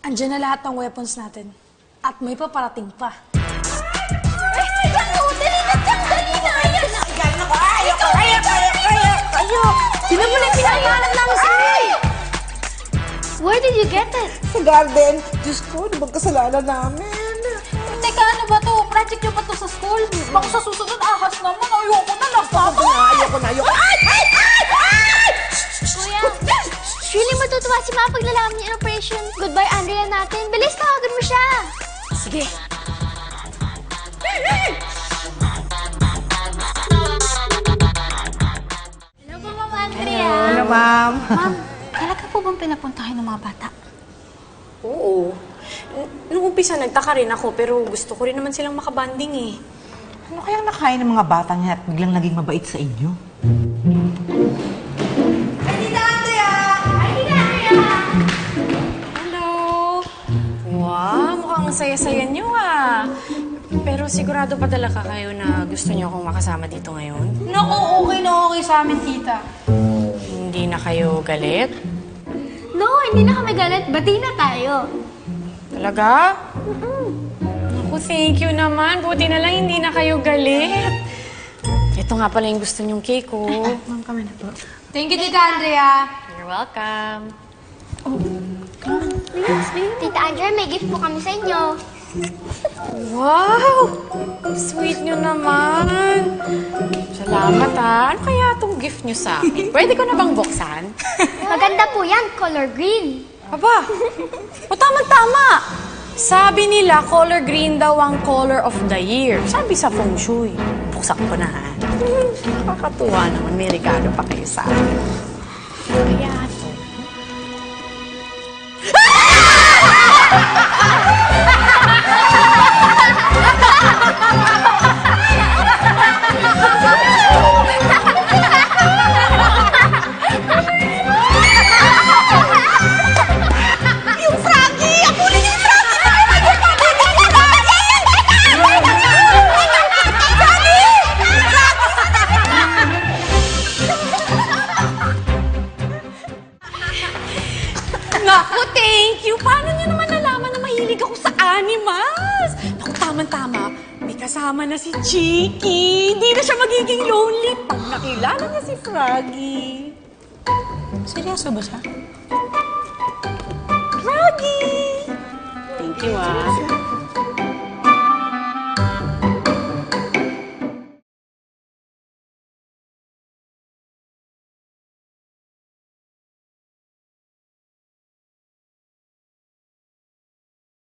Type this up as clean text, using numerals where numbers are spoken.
Andiyan na lahat ng weapons natin. At may paparating pa. Sino mo na pinangalan namin sa Where did you get it? Sa garden. Diyos ko, di bang kasalanan namin? Teka, ano ba to? Project nyo ba to sa school? Baka sa susunod, ahas naman. Ayoko na lang. Ayoko na. Ay! Kuya, really matutuwa si Mama pag nalaman niya yung operation. Goodbye, Andrea natin. Bilis, tawagan mo siya. Sige. Hello po, Mama Andrea. Hello, ma'am. Ma'am, talaga po bang pinapuntahan ng mga bata? Oo. Nung umpisa, nagtaka rin ako, pero gusto ko rin naman silang makabanding eh. Ano kayang nakain ng mga bata niya at biglang naging mabait sa inyo? Hello! Wow, mukhang saya-saya niyo ah. Pero sigurado pa talaga kayo na gusto niyo akong makasama dito ngayon? Naku, okay na okay sa amin, tita. Hindi na kayo galit? No, hindi na kami galit. Bati na tayo. Talaga? Naku, thank you naman. Buti na lang hindi na kayo galit. Ito nga pala yung gusto niyong cake, oh. Ma'am, kami na po. Thank you, Tita Andrea. You're welcome. Tita Andrea, may gift po kami sa inyo. Wow! Sweet niyo naman. Salamat ha. Ano kaya itong gift niyo sa akin? Pwede ko na bang buksan? Maganda po yan, color green. Aba, o tama-tama. Sabi nila, color green daw ang color of the year. Sabi sa feng shui. Buksan ko na ha. Nakakatuwa naman. May regalo pa kayo sa akin. Kaya ito. Naku, thank you! Paano niyo naman nalaman na mahilig ako sa animals? Naku, tama-tama. May kasama na si Chiki. Hindi na siya magiging lonely pag nakilala niya si Froggy. Seryoso ba siya? Froggy! Thank you, ah.